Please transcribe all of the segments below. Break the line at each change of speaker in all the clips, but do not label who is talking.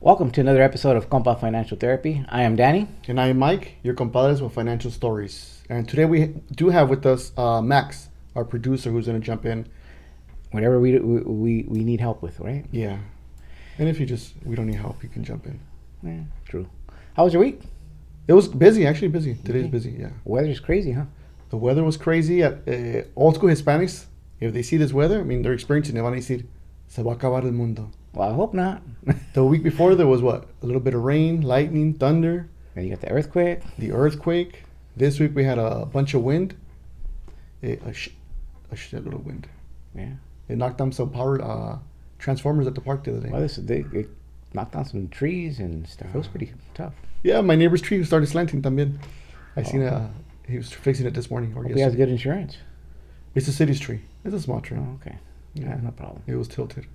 Welcome to another episode of Compa Financial Therapy. I am Danny.
And I am Mike, your compadres with financial stories. And today we do have with us Max, our producer, who's going to jump in.
Whatever we need help with, right?
Yeah. And if we don't need help, you can jump in.
Yeah, true. How was your week?
It was busy, actually busy. Today's busy, yeah.
Weather's crazy, huh?
The weather was crazy. At old school Hispanics, if they see this weather, they're experiencing it. Van a decir, se va a acabar el mundo.
Well, I hope not.
The week before, there was what? A little bit of rain, lightning, thunder.
And you got the earthquake.
The earthquake. This week we had a bunch of wind. A shitload of wind.
Yeah.
It knocked down some power transformers at the park the other day.
Well, it knocked down some trees and stuff. It was pretty tough.
Yeah, my neighbor's tree started slanting también. I seen it. He was fixing it this morning.
Hope he has good insurance.
It's a city's tree. It's a small tree.
Oh, okay. Yeah, no problem.
It was tilted.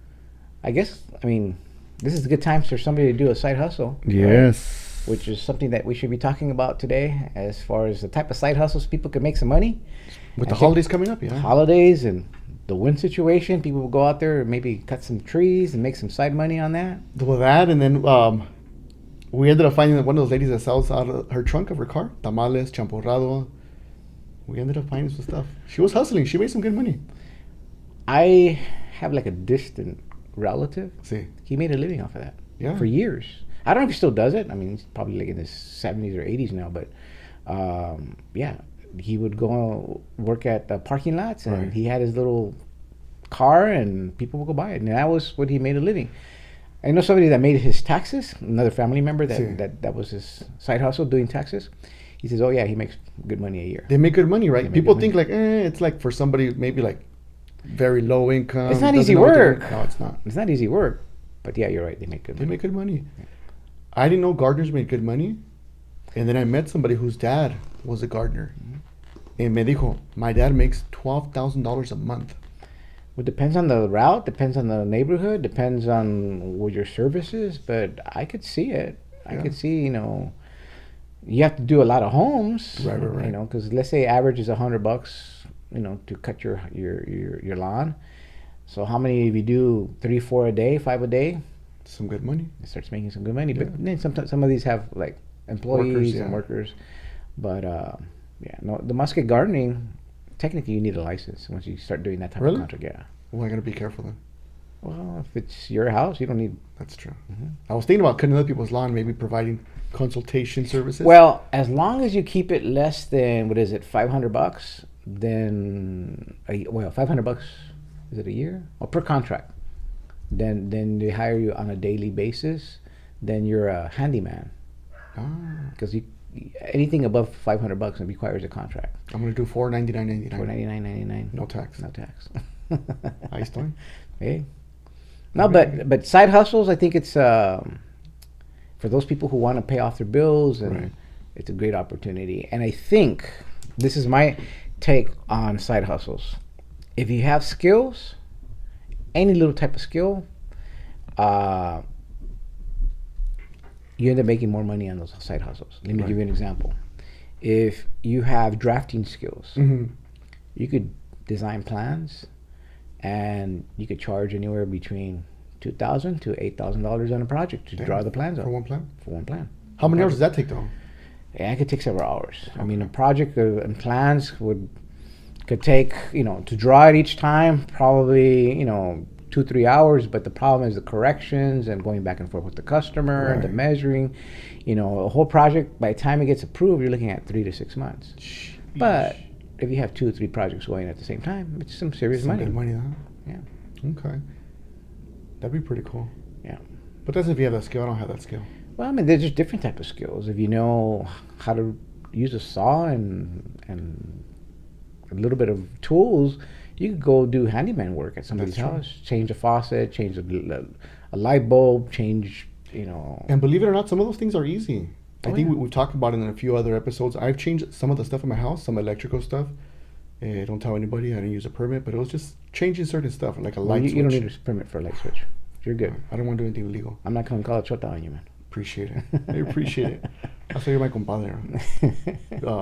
I guess, this is a good time for somebody to do a side hustle.
Yes.
Right? Which is something that we should be talking about today as far as the type of side hustles people can make some money.
With the holidays coming up, yeah.
Holidays and the wind situation, people will go out there and maybe cut some trees and make some side money on that.
Well, that, and then we ended up finding one of those ladies that sells out of her trunk of her car, tamales, champurrado. We ended up finding some stuff. She was hustling. She made some good money.
I have like a distant relative.
See.
He made a living off of that.
Yeah.
For years. I don't know if he still does it. He's probably like in his 70s or 80s now, but yeah. He would go work at the parking lots, and he had his little car, and people would go buy it. And that was what he made a living. I know somebody that made his taxes, another family member that was his side hustle doing taxes. He says, oh yeah, he makes good money a year.
They make good money, right? People think it's like for somebody maybe like very low income.
It's not easy work.
No, it's not.
It's not easy work. But yeah, you're right. They make good money.
They make good money. Yeah. I didn't know gardeners made good money. And then I met somebody whose dad was a gardener. Mm-hmm. And me dijo, my dad makes $12,000 a month.
Well, depends on the route, depends on the neighborhood, depends on what your service is. But I could see it. I could see, you have to do a lot of homes.
Right.
Because let's say average is $100, to cut your lawn. So how many if you do 3, 4 a day, 5 a day?
Some good money.
It starts making some good money. Yeah. But then sometimes some of these have like employees and workers. But the musket gardening, technically you need a license once you start doing that type of contract. Yeah.
Well, I gotta be careful then.
Well, if it's your house, you don't need.
That's true. Mm-hmm. I was thinking about cutting other people's lawn, maybe providing consultation services.
Well, as long as you keep it less than $500, then $500 is it a year or per contract? Then they hire you on a daily basis. Then you're a handyman. Because anything above $500 requires a contract.
I'm gonna do $499.99.
$499.99.
No tax.
No tax.
Ahí estoy.
Hey. No, but side hustles, I think it's for those people who want to pay off their bills, and it's a great opportunity. And I think this is my take on side hustles. If you have skills, any little type of skill, you end up making more money on those side hustles. Let me give you an example. If you have drafting skills, you could design plans, and you could charge anywhere between $2,000 to $8,000 on a project to draw the plans up.
For one plan?
For one plan.
How many hours does that take, though?
Yeah, it could take several hours. Okay. A project and plans could take, to draw it each time, probably, 2-3 hours, but the problem is the corrections and going back and forth with the customer and the measuring. A whole project, by the time it gets approved, you're looking at 3 to 6 months. Sheesh. But if you have 2 or 3 projects going at the same time, it's some serious money.
Good money, huh?
Yeah.
Okay. That'd be pretty cool.
Yeah.
But that's if you have that skill. I don't have that skill.
Well, there's just different type of skills. If you know how to use a saw and a little bit of tools, you could go do handyman work at somebody's house. Change a faucet, change a light bulb, change,
And believe it or not, some of those things are easy. I think we've talked about it in a few other episodes. I've changed some of the stuff in my house, some electrical stuff. Don't tell anybody. I didn't use a permit, but it was just changing certain stuff, like a light switch.
You don't need a permit for a light switch. You're good.
I don't want to do anything illegal.
I'm not going to call a chota on you, man.
Appreciate it. I appreciate it. That's why you're my compadre.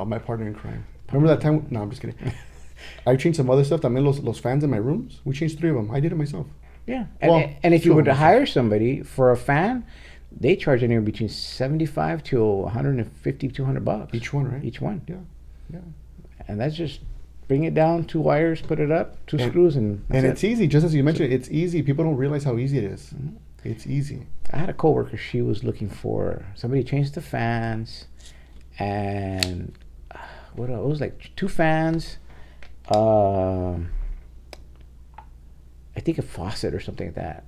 My partner in crime. Remember that time? No, I'm just kidding. I changed some other stuff. También los fans in my rooms. We changed 3 of them. I did it myself.
Yeah. And if you were to hire somebody for a fan, they charge anywhere between 75 to 150, $200
Each one, right?
each one.
Yeah, yeah.
And that's just bring it down, 2 wires, put it up, 2 screws, and
it's easy. Just as you mentioned, it's easy. People don't realize how easy it is.
Mhm.
It's easy.
I had a coworker. She was looking for somebody to change the fans, and what else? It was like 2 fans. I think a faucet or something like that,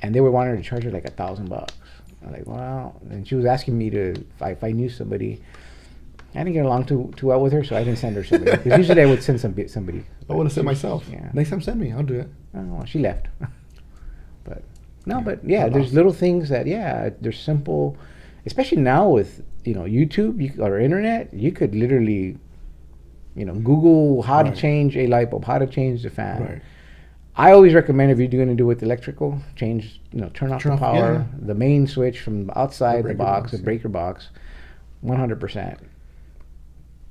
and they were wanting to charge her like $1,000. I'm like, wow. And she was asking me to if I knew somebody. I didn't get along too well with her, so I didn't send her somebody. Because usually I would send somebody.
I would have sent myself.
Yeah.
Next time, send me. I'll do it.
Oh, well, she left. But no,
Yeah.
but yeah,
Not
there's
awesome.
little things that they're simple, especially now with YouTube or internet. You could literally, Google how to
Right.
change a light bulb, how to change the fan.
Right.
I always recommend if you're going to do with electrical, change, turn off the power,
yeah.
the main switch from outside the
breaker
box,
box,
the
yeah.
breaker box, 100%.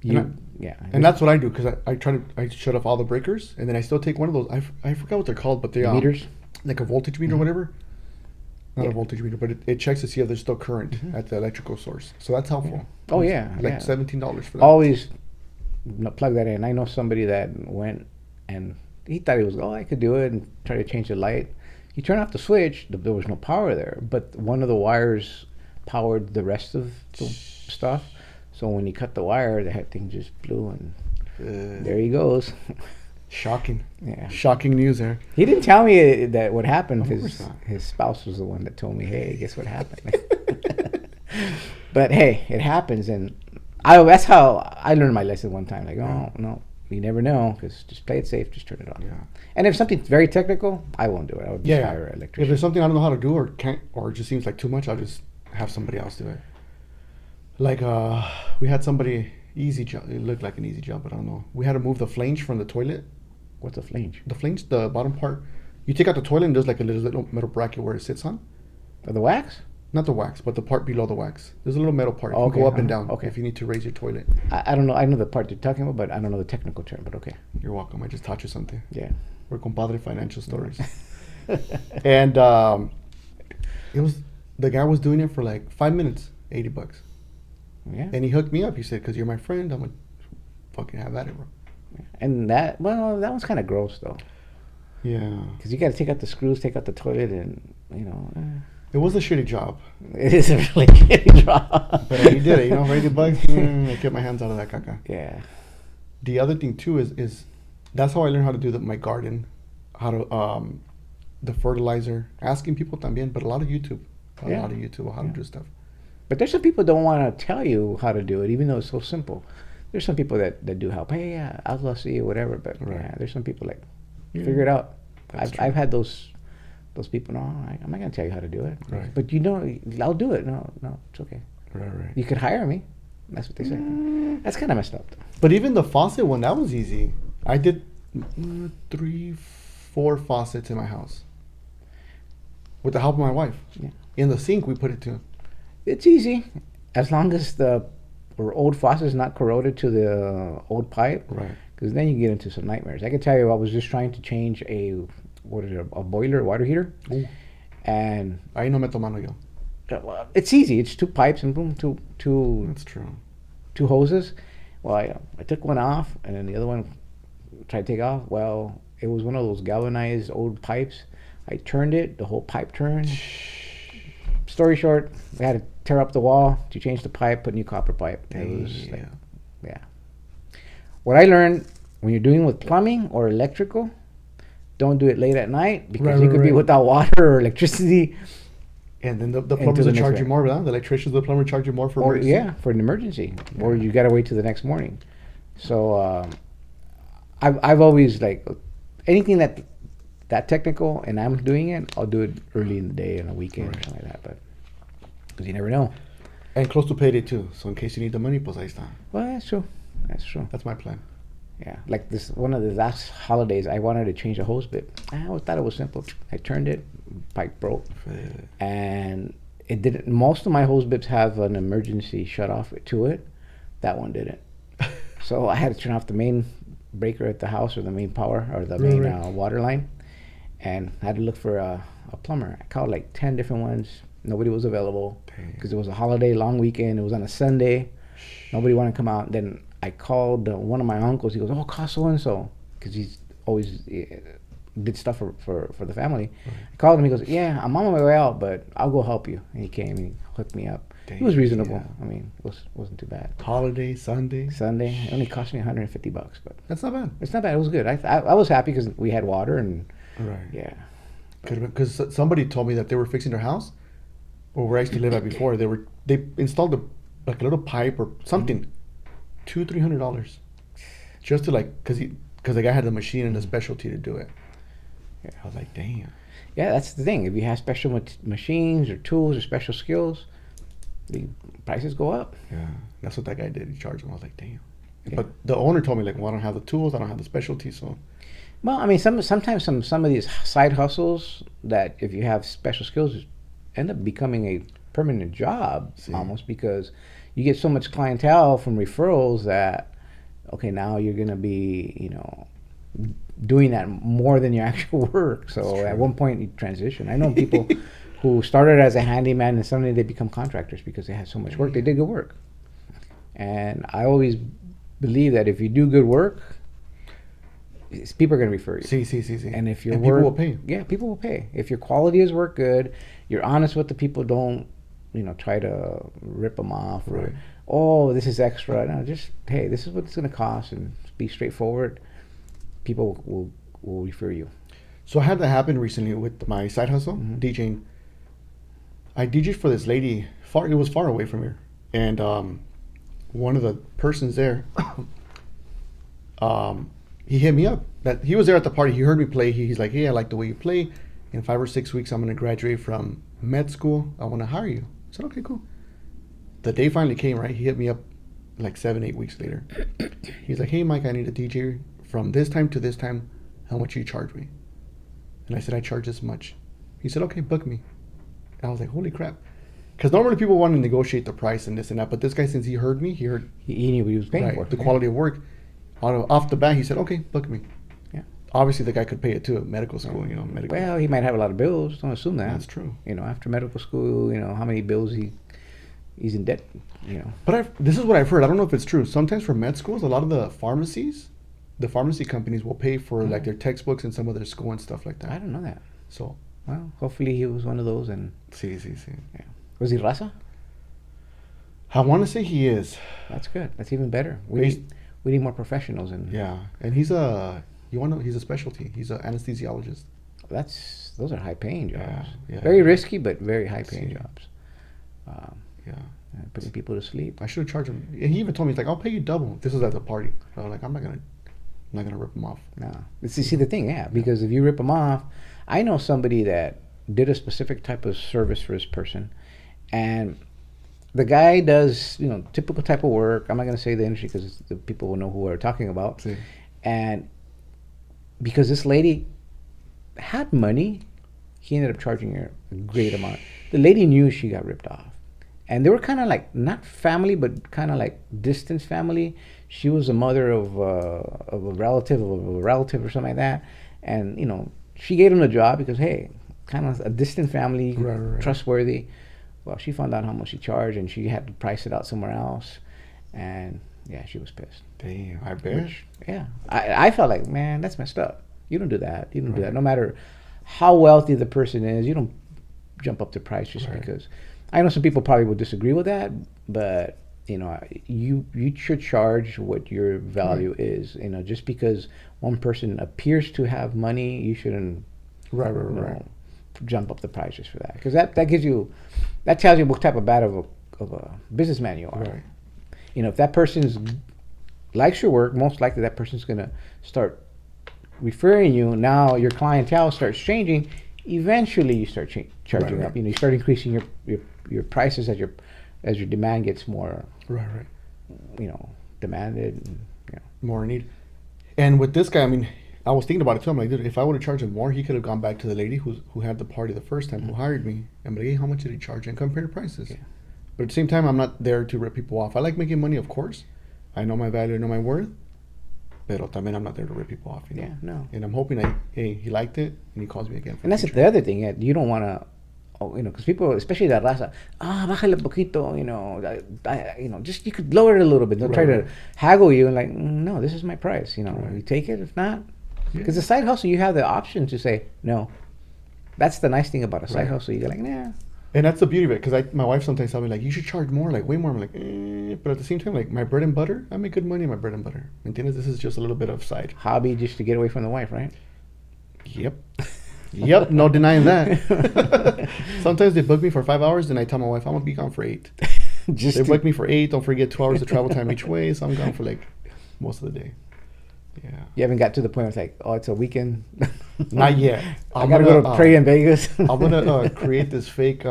And that's what I do, because I shut off all the breakers, and then I still take one of those. I forgot what they're called, but they
meters.
like a voltage meter or whatever. Not
Yeah.
a voltage meter, but it checks to see if there's still current at the electrical source. So that's helpful.
Oh, yeah,
like
yeah.
$17 for that.
Always plug that in. I know somebody that went and he thought I could do it, and try to change the light. He turned off the switch. There was no power there, but one of the wires powered the rest of the stuff. So when he cut the wire, the heck thing just blew, and there he goes.
Shocking.
Yeah.
Shocking news there.
He didn't tell me that what happened.
Of course not.
His spouse was the one that told me, hey, guess what happened? But hey, it happens, and that's how I learned my lesson one time. Like, oh, no, you never know, because just play it safe, just turn it off.
Yeah.
And if something's very technical, I won't do it. I would just hire an
If
electrician.
there's something I don't know how to do or can't, or it just seems like too much, I'll just have somebody else do it. Like we had somebody easy job. It looked like an easy job, but I don't know. We had to move the flange from the toilet.
What's a flange?
The flange, the bottom part. You take out the toilet and there's like a little metal bracket where it sits on.
The wax?
Not the wax, but the part below the wax. There's a little metal part. You
Okay,
can go up and down
okay.
if you need to raise your toilet.
I don't know. I know the part you're talking about, but I don't know the technical term. But okay.
You're welcome. I just taught you something.
Yeah.
We're compadre financial stories. And the guy was doing it for like 5 minutes, $80.
Yeah.
And he hooked me up. He said, "Because you're my friend, I'm gonna fucking have at it, bro."
And that one's kind of gross though,
Yeah.
because you got to take out the screws, take out the toilet, and
It was a shitty job,
it is a really shitty job.
but he did it. For $80, I kept my hands out of that caca.
Yeah.
The other thing too is that's how I learned how to do my garden, how to the fertilizer. Asking people también, but a lot of YouTube, a lot of YouTube on how to do stuff.
But there's some people don't want to tell you how to do it, even though it's so simple. There's some people that do help. Hey, yeah, I'll see you, whatever. But there's some people like figure it out. I've had those people. No, I'm not gonna tell you how to do it.
Right.
But I'll do it. No, it's okay.
Right.
You could hire me. That's what they say. That's kind of messed up.
But even the faucet one, that was easy. I did 3-4 faucets in my house with the help of my wife.
Yeah.
In the sink, we put it too.
It's easy, as long as the old faucet is not corroded to the old pipe.
Right.
Because then you get into some nightmares. I can tell you, I was just trying to change a boiler, water heater,
Ooh.
and
Ahí no me tomando yo.
it's easy. It's 2 pipes and boom, two
That's true.
hoses. Well, I took one off, and then the other one tried to take off. Well, it was one of those galvanized old pipes. I turned it, the whole pipe turned. Story short, we had to tear up the wall to change the pipe, put new copper pipe. It was like, yeah. What I learned, when you're doing with plumbing or electrical, don't do it late at night, because you could be without water or electricity.
And then the plumbers will charge you more, right? The electricians, the plumber charge you more for emergency.
Yeah, for an emergency, or you gotta wait till the next morning. So I've always anything that technical, and I'm doing it, I'll do it early in the day on a weekend or something like that. But because you never know.
And close to payday too. So in case you need the money, pues ahí está.
Well, that's true.
That's my plan.
Yeah, like one of the last holidays, I wanted to change a hose bit. I always thought it was simple. I turned it, pipe broke, and it didn't. Most of my hose bits have an emergency shut off to it. That one didn't. So I had to turn off the main breaker at the house, or the main power, or the main water line, and I had to look for a plumber. I called like 10 different ones. Nobody was available because it was a holiday, long weekend. It was on a Sunday. Nobody wanted to come out. Then I called one of my uncles. He goes, "Oh, call so and so," because he's always did stuff for the family. Right. I called him. He goes, "Yeah, I'm on my way out, but I'll go help you." And he came and he hooked me up. Dang, it was reasonable. Yeah. I mean, it wasn't too bad.
Holiday, Sunday.
It only cost me $150, but
that's not bad.
It's not bad. It was good. I was happy because we had water and
right.
Yeah.
Because somebody told me that they were fixing their house, or where I used to live at before. They installed a little pipe or something, $200-$300, just to because the guy had the machine and the specialty to do it. Yeah. I was like, damn.
Yeah, that's the thing. If you have special machines or tools or special skills, the prices go up.
Yeah, that's what that guy did. He charged him. I was like, damn. Yeah. But the owner told me well, I don't have the tools, I don't have the specialty, so.
Well, I mean, sometimes some of these side hustles that if you have special skills end up becoming a permanent job almost, because you get so much clientele from referrals that okay, now you're gonna be doing that more than your actual work. So at one point you transition. I know people who started as a handyman and suddenly they become contractors because they had so much work. They did good work, and I always believe that if you do good work, people are going to refer you.
See.
And if your
and
work,
people will pay.
Yeah, people will pay. If your quality is work good, you're honest with the people. Don't try to rip them off.
Right.
Or, oh, this is extra. No, just hey, this is what it's going to cost, and be straightforward. People will refer you.
So I had that happen recently with my side hustle, DJing. I DJed for this lady. It was far away from here, and one of the persons there. He hit me up. That he was there at the party. He heard me play. He's like, "Hey, I like the way you play. In 5 or 6 weeks, I'm going to graduate from med school. I want to hire you." I said, "Okay, cool." The day finally came, right? He hit me up 7-8 weeks later. He's like, "Hey, Mike, I need a DJ from this time to this time. How much you charge me?" And I said, "I charge this much." He said, "Okay, book me." And I was like, "Holy crap." Because normally people want to negotiate the price and this and that. But this guy, since he heard me, he
knew what he was paying for.
The quality of work. Off the bat, he said, "Okay, book me."
Yeah.
Obviously, the guy could pay it too. Medical school, medical.
Well, he might have a lot of bills. Don't assume that.
That's true.
After medical school, how many bills he's in debt.
But this is what I've heard. I don't know if it's true. Sometimes for med schools, a lot of the pharmacy companies will pay for their textbooks and some of their school and stuff like that.
I don't know that.
So.
Well, hopefully he was one of those. And.
Sí.
Yeah. Was he Raza?
I want to say he is.
That's good. That's even better. We need more professionals in.
Yeah, and he's a specialty. He's an anesthesiologist.
Those are high paying jobs.
Yeah.
Very risky, but very high paying jobs. Putting people to sleep.
I should have charged him. And he even told me, "I'll pay you double." This was at the party. I was like, I'm not gonna rip him off.
No, see the thing, because if you rip him off, I know somebody that did a specific type of service for this person, and the guy does, typical type of work. I'm not going to say the industry because the people will know who we're talking about.
Sí.
And because this lady had money, he ended up charging her a great amount. The lady knew she got ripped off. And they were kind of not family, but kind of distant family. She was the mother of a relative or something like that. And, she gave him the job because, hey, kind of a distant family,
right.
trustworthy. Well, she found out how much she charged, and she had to price it out somewhere else. And, yeah, she was pissed.
Damn, I bet.
Yeah. I felt like, man, that's messed up. You don't do that. You don't do that. No matter how wealthy the person is, you don't jump up the price just because. I know some people probably would disagree with that, but, you should charge what your value is. Just because one person appears to have money, you shouldn't jump up the price just for that. Because that tells you what type of a businessman you are.
Right.
If that person likes your work, most likely that person's going to start referring you. Now your clientele starts changing. Eventually you start charging up. You start increasing your prices as your demand gets more demanded and,
more in need. And with this guy, I was thinking about it too. I'm like, dude, if I would have charged him more, he could have gone back to the lady who had the party the first time, who hired me, and be like, hey, how much did he charge? And compare prices. Yeah. But at the same time, I'm not there to rip people off. I like making money, of course. I know my value, I know my worth. Pero también I'm not there to rip people off.
Yeah, no.
And I'm hoping he liked it and he calls me again.
And that's the other thing. You don't want to oh, because people, especially that raza, bájale poquito, just you could lower it a little bit. They'll try to haggle you and like, no, this is my price. You take it. If not, because the side hustle, you have the option to say no. That's the nice thing about a side hustle. You go like, nah.
And that's the beauty of it, because my wife sometimes tells me, like, you should charge more, like, way more. I'm like, but at the same time, like, my bread and butter, I make good money on my bread and butter. ¿Entiendes? This is just a little bit of side.
Hobby just to get away from the wife, right?
Yep. Yep, no denying that. Sometimes they book me for 5 hours, and I tell my wife, I'm going to be gone for 8. They book me for 8, don't forget 2 hours of travel time each way, so I'm gone for, like, most of the day. Yeah. You
haven't got to the point where it's like, oh, it's a weekend?
Not yet.
I got to go to pray in Vegas.
I'm going to create this fake,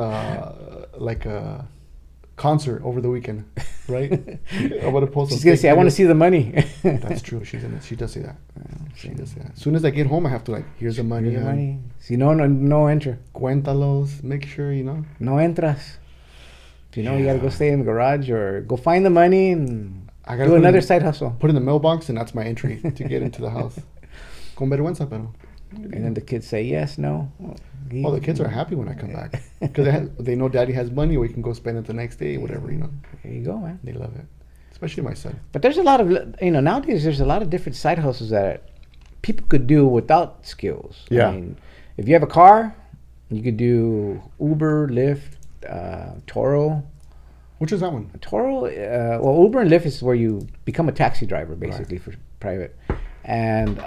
concert over the weekend, right? I'm going to post
She's going to say, I want to see the money.
That's true. She does say that. She does say that. As soon as I get home, I have to, like, here's the money.
Here's the money. Si no enter.
Cuéntalos. Make sure,
No entras. If you know, you got to go stay in the garage or go find the money and do another side hustle.
Put in the mailbox, and that's my entry to get into the house. Con vergüenza, pero.
And then the kids say yes, no.
Well, the kids are happy when I come back because they know daddy has money. We can go spend it the next day, whatever,
There you go, man.
They love it, especially my son.
But there's a lot of, nowadays there's a lot of different side hustles that people could do without skills.
Yeah.
I mean, if you have a car, you could do Uber, Lyft, Toro.
Which is that one?
Toro, well, Uber and Lyft is where you become a taxi driver, basically, for private. And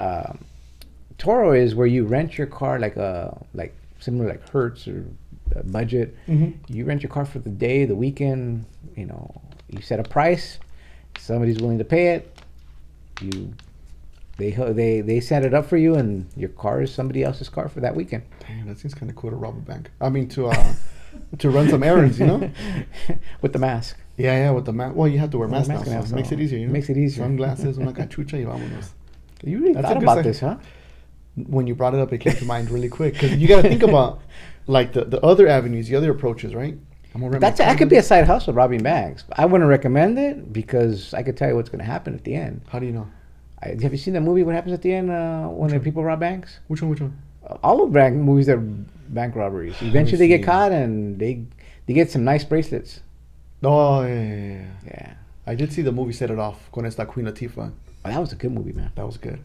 Toro is where you rent your car like similar like Hertz or Budget. Mm-hmm. You rent your car for the day, the weekend. You set a price. Somebody's willing to pay it. They set it up for you, and your car is somebody else's car for that weekend.
Damn, that seems kind of cool to rob a bank. I mean, to run some errands,
With the mask.
Yeah, with the mask. Well, you have to wear mask now, so it makes it easier,
Makes it easier.
Sunglasses, una cachucha, y vámonos.
You really thought about this, huh?
When you brought it up, it came to mind really quick, because you got to think about like the other avenues, the other approaches, right?
That could be a side hustle, robbing banks. I wouldn't recommend it because I could tell you what's going to happen at the end.
How do you know?
Have you seen the movie? What happens at the end when the people rob banks?
Which one?
All of bank movies are bank robberies. Eventually, they get caught and they get some nice bracelets.
Oh yeah. I did see the movie Set It Off con esta Queen Latifah.
Oh, that was a good movie, man.
That was good.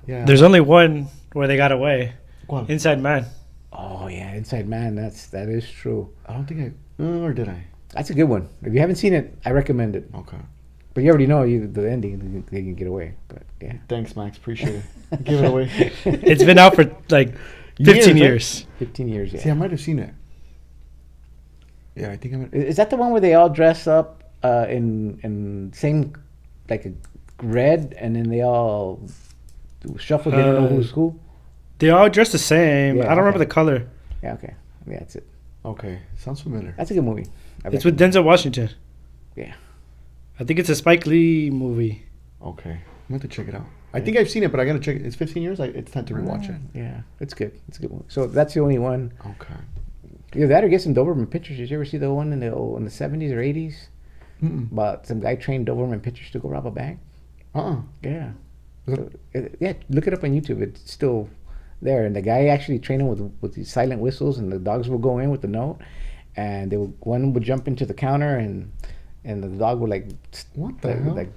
Yeah.
There's only one where they got away.
¿Cuál?
Inside Man.
Oh yeah, Inside Man. That is true.
I don't think or did I?
That's a good one. If you haven't seen it, I recommend it.
Okay.
But you already know the ending. They can get away. But yeah.
Thanks, Max. Appreciate it. Give it away.
It's been out for like 15 years.
15 years. Yeah.
See, I might have seen it. Yeah, I think I might.
Is that the one where they all dress up in same like a red, and then they all shuffle? They don't know who's who.
They all dress the same.
Yeah,
I don't remember the color.
Yeah. Okay. Yeah, that's it.
Okay, sounds familiar.
That's a good movie.
It's with Denzel Washington.
Yeah.
I think it's a Spike Lee movie.
Okay, I'm going to check it out. I think I've seen it, but I got to check it. It's 15 years. It's time to rewatch it.
Yeah, it's good. It's a good movie. So that's the only one.
Okay.
Either that or get some Doberman pictures. Did you ever see the one in the 70s or 80s? About some guy trained Doberman pictures to go rob a bank? Yeah. Yeah, look it up on YouTube. It's still there. And the guy actually trained him with these silent whistles, and the dogs will go in with the note, and one would jump into the counter, and the dog would like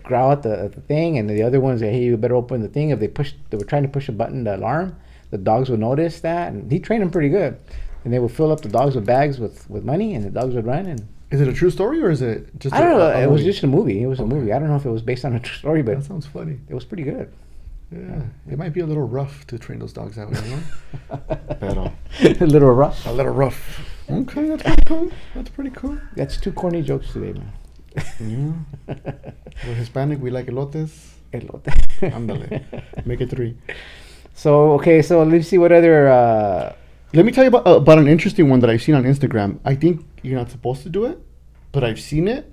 growl at the thing, and the other ones say, hey, you better open the thing. If they were trying to push a button, the alarm, the dogs would notice that, and he trained them pretty good. And they would fill up the dogs with bags with money, and the dogs would run. And
is it a true story, or is it just?
I don't know. It was just a movie. It was a movie. I don't know if it was based on a true story, but
that sounds funny.
It was pretty good.
Yeah, it might be a little rough to train those dogs that way, Pero
a little rough.
A little rough. Okay, that's pretty cool. That's pretty cool.
That's 2 corny jokes today, man.
Yeah. We're Hispanic. We like elotes.
Elote.
Ándale. Make it 3.
So let's see what other.
Let me tell you about an interesting one that I've seen on Instagram. I think you're not supposed to do it, but I've seen it,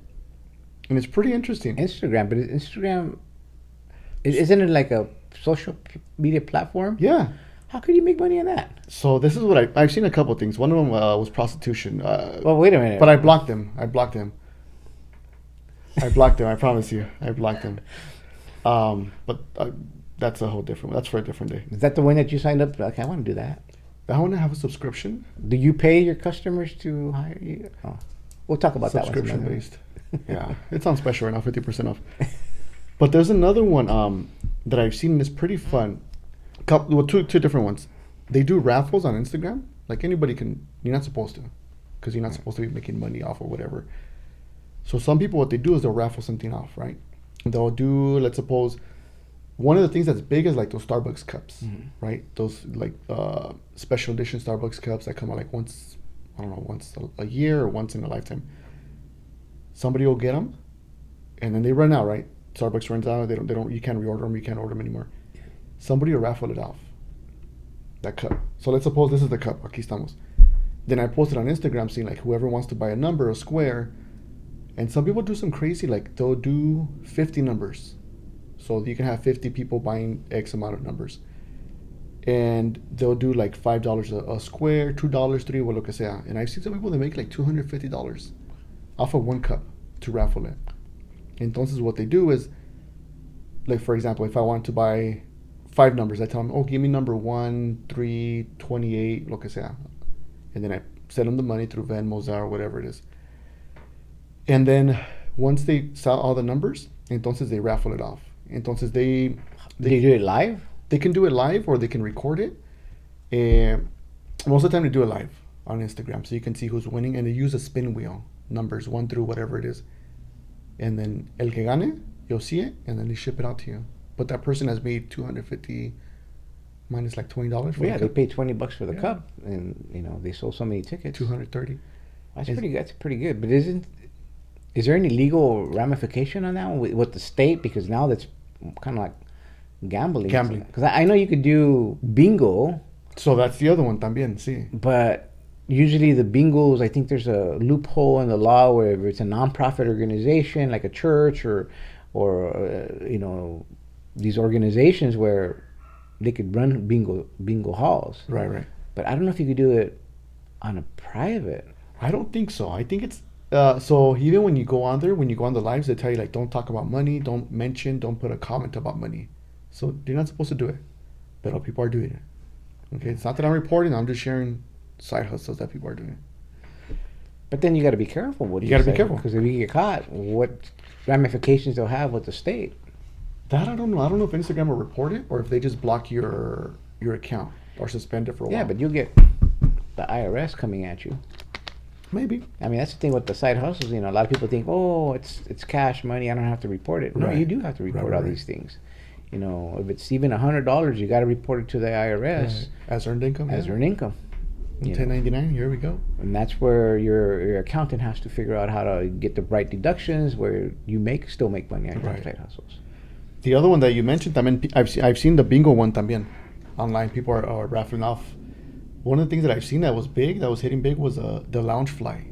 and it's pretty interesting.
Instagram, but Instagram, isn't it like a social media platform?
Yeah.
How could you make money on that?
So this is what I've seen a couple of things. One of them was prostitution.
Well, wait a minute.
But I blocked them. I promise you. I blocked them. But that's a whole different one. That's for a different day.
Is that the one that you signed up? Okay, I want to do that.
I want to have a subscription.
Do you pay your customers to hire you? Oh. We'll talk about that one.
Subscription based. Yeah, it's on special right now, 50% off. But there's another one that I've seen that's pretty fun. Two different ones. They do raffles on Instagram. Like anybody can. You're not supposed to, because you're not supposed to be making money off or whatever. So some people, what they do is they'll raffle something off, right? They'll do, let's suppose, one of the things that's big is like those Starbucks cups, right? Those like special edition Starbucks cups that come out like once, I don't know, once a year or once in a lifetime. Somebody will get them, and then they run out, right? Starbucks runs out. They don't. You can't reorder them. You can't order them anymore. Somebody will raffle it off. That cup. So let's suppose this is the cup. Aquí estamos. Then I posted on Instagram saying like whoever wants to buy a number, a square, and some people do some crazy, like they'll do 50 numbers. So you can have 50 people buying X amount of numbers. And they'll do like $5 a square, $2, $3, what lo que sea. And I've seen some people that make like $250 off of one cup to raffle it. Entonces what they do is, like for example, if I want to buy 5 numbers, I tell them, oh, give me number 1, 3, 28, lo que sea. And then I send them the money through Venmo, or whatever it is. And then once they sell all the numbers, entonces they raffle it off. Entonces they
do it live?
They can do it live or they can record it. And most of the time they do it live on Instagram, so you can see who's winning. And they use a spin wheel, numbers 1 through whatever it is. And then el que gane, you'll see it, and then they ship it out to you. But that person has made $250 minus like $20 for
yeah,
the
they
cup.
paid $20 for the cup, and they sold so many tickets.
$230.
That's pretty good. But is there any legal ramification on that one with the state? Because now that's kind of like gambling. Because I know you could do bingo.
So that's the other one también, sí.
But usually the bingos, I think there's a loophole in the law where if it's a nonprofit organization like a church or these organizations where they could run bingo halls.
Right.
But I don't know if you could do it on a private.
I don't think so. I think it's so even when you go on there, when you go on the lives, they tell you like don't talk about money, don't put a comment about money. So you're not supposed to do it, but people are doing it. Okay, it's not that I'm reporting. I'm just sharing side hustles that people are doing.
But then you got to be careful.
You got to be careful
because if you get caught, what ramifications they'll have with the state?
That I don't know. I don't know if Instagram will report it or if they just block your account or suspend it for a while.
Yeah, but you'll get the IRS coming at you.
Maybe.
I mean, that's the thing with the side hustles. A lot of people think, oh, it's cash money. I don't have to report it. No,
Right.
you do have to report all these things. If it's even $100, you got to report it to the IRS.
Right. As earned income.
Earned income.
1099. Here we go.
And that's where your accountant has to figure out how to get the right deductions where you still make money on your side hustles.
The other one that you mentioned, I've seen the bingo one también online. People are raffling off. One of the things that I've seen that was hitting big, was the Loungefly.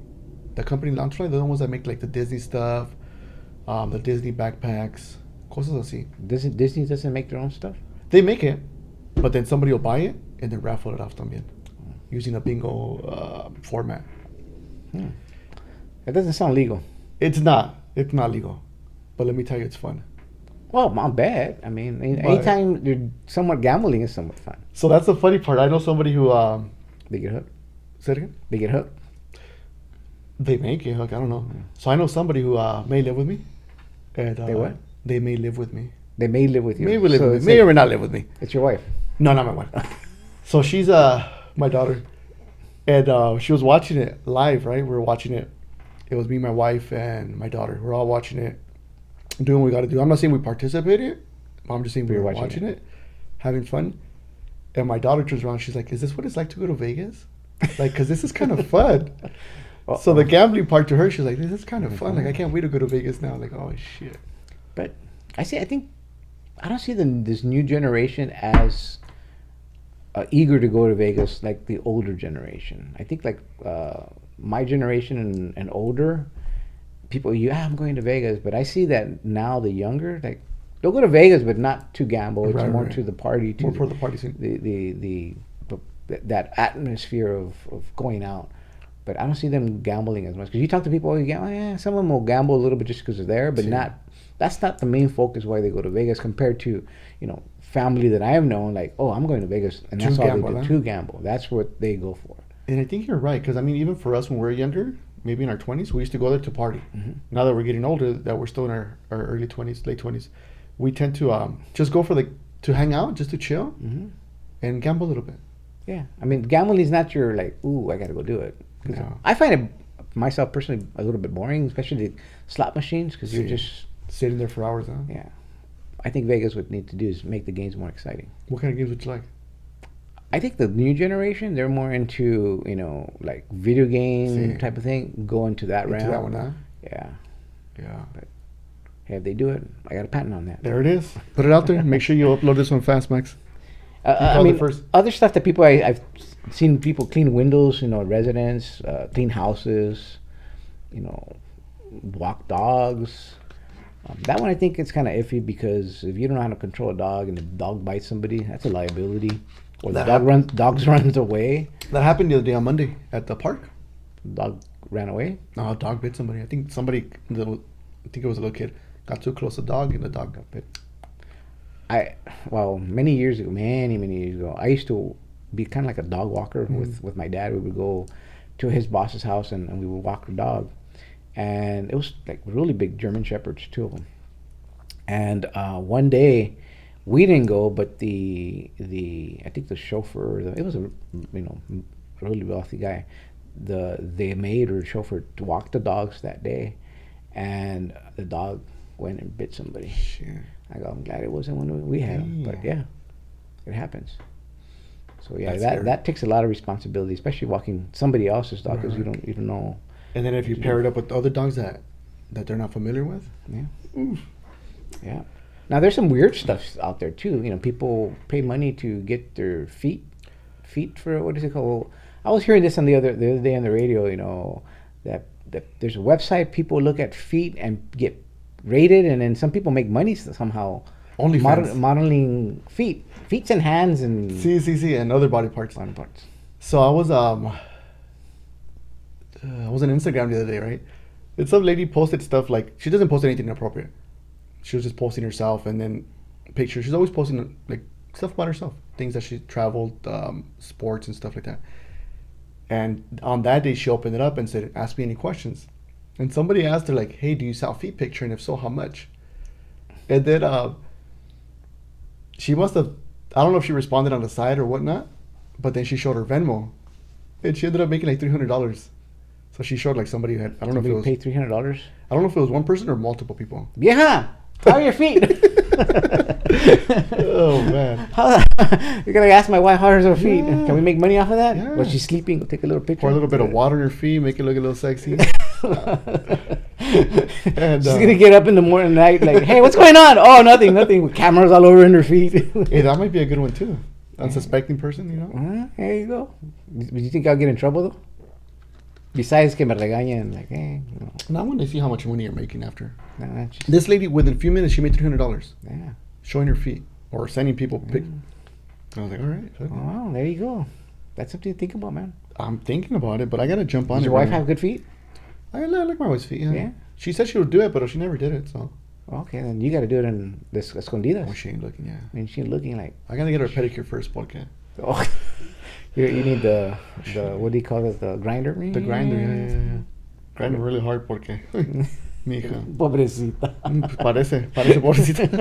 The company Loungefly, they're the ones that make like the Disney stuff, the Disney backpacks, cosas así.
Disney doesn't make their own stuff?
They make it, but then somebody will buy it and then raffle it off también, using a bingo format.
It doesn't sound legal.
It's not legal, but let me tell you, it's fun.
Well, not bad. I mean, anytime you're somewhat gambling is somewhat fun.
So that's the funny part. I know somebody who
They get hooked.
say it again?
They get hooked.
They may get hooked. I don't know. So I know somebody who may live with me. And,
They what?
They may live with me.
They may live with you.
May live
So
with
it's
me. May
like-
or not live with me.
It's your wife.
No, not my wife. So she's my daughter, and she was watching it live. Right, we were watching it. It was me, my wife, and my daughter. We're all watching it, doing what we got to do. I'm not saying we participated, but I'm just saying we were watching it, having fun. And my daughter turns around. She's like, "Is this what it's like to go to Vegas? Like, cause this is kind of fun." So the gambling part to her, she's like, "This is kind of fun. Like, I can't wait to go to Vegas now." Like, oh shit.
But I think I don't see this new generation as eager to go to Vegas like the older generation. I think like my generation and older people, I'm going to Vegas, but I see that now the younger, like, they'll go to Vegas, but not to gamble. It's more to the party,
More for the party scene.
that atmosphere of going out. but I don't see them gambling as much. Because you talk to people, yeah, some of them will gamble a little bit just because they're there, but not. That's not the main focus why they go to Vegas compared to, family that I have known. Like, oh, I'm going to Vegas, and that's all they do. To gamble. That's what they go for.
And I think you're right, because I mean, even for us when we were younger, maybe in our 20s, we used to go there to party. Now that we're getting older, that we're still in our early 20s, late 20s, we tend to just go for to hang out, just to chill, and gamble a little bit.
Yeah, I mean, gambling is not your ooh, I got to go do it. No. I find it myself personally a little bit boring, especially the slot machines, because you're just
sitting there for hours. Huh?
Yeah, I think Vegas would need to do is make the games more exciting.
What kind of games would you like?
I think the new generation, they're more into like video game type of thing. Go into that realm.
That one, huh?
Yeah. But hey, if they do it, I got a patent on that.
There it is. Put it out there. Make sure you upload this one fast, Max.
I mean, other stuff that people I've seen people clean windows, residents, clean houses, walk dogs. That one I think it's kind of iffy because if you don't know how to control a dog and the dog bites somebody, that's a liability. Or the dogs runs away.
That happened the other day on Monday at the park.
Dog ran away?
No, a dog bit somebody. I think it was a little kid, got too close to the dog and the dog got bit.
Many years ago, I used to be kind of like a dog walker with my dad. We would go to his boss's house and we would walk the dog. And it was like really big German Shepherds, 2 of them. And one day, we didn't go, but I think the chauffeur, it was a really wealthy guy. They made or chauffeur to walk the dogs that day, and the dog went and bit somebody.
Sure.
I'm glad it wasn't one we had him, but yeah, it happens. So yeah,
That's
that takes a lot of responsibility, especially walking somebody else's dog because you don't know.
And then if you pair it up with other dogs that they're not familiar with,
yeah. Now there's some weird stuff out there too. People pay money to get their feet for what is it called? I was hearing this on the other day on the radio. That there's a website people look at feet and get rated, and then some people make money somehow.
Only
modeling feet and hands and
and other body parts. So I was on Instagram the other day, right? And some lady posted stuff like she doesn't post anything inappropriate. She was just posting herself and then pictures. She's always posting like stuff about herself, things that she traveled, sports and stuff like that. And on that day, she opened it up and said, "Ask me any questions." And somebody asked her like, "Hey, do you sell feet picture? And if so, how much?" And then she must have, I don't know if she responded on the side or whatnot, but then she showed her Venmo, and she ended up making like $300. So she showed like somebody had, I don't know if it was
paid $300.
I don't know if it was one person or multiple people.
Yeah, how are your feet?
Oh man!
You're gonna ask my wife how are her feet? Yeah. Can we make money off of that?
Yeah.
Was she sleeping? We'll take a little picture.
Pour a little bit of water on her feet, make it look a little sexy.
And she's gonna get up in the morning, night, like, "Hey, what's going on?" "Oh, nothing." With cameras all over in her feet.
Hey, that might be a good one too. Unsuspecting person,
There you go. Do you think I'll get in trouble though? Besides que me regañen, like, hey.
Not when they see how much money you're making after.
No,
this lady, within a few minutes, she made $300.
Yeah.
Showing her feet or sending people pic. I was like, all right.
Oh, wow, there you go. That's something to think about, man.
I'm thinking about it, but I got to jump on it.
Does your wife have good feet?
I like my wife's feet,
Yeah?
She said she would do it, but she never did it, so.
Okay, then you got to do it in this escondidas.
Oh, she ain't looking, yeah.
I mean, she ain't looking like...
I got to get her a pedicure first, porque.
Oh. You need the what do you call it, the grinder?
The grinder, yeah. Grinder really hard, porque. Mi hija.
Pobrecita.
Parece pobrecita.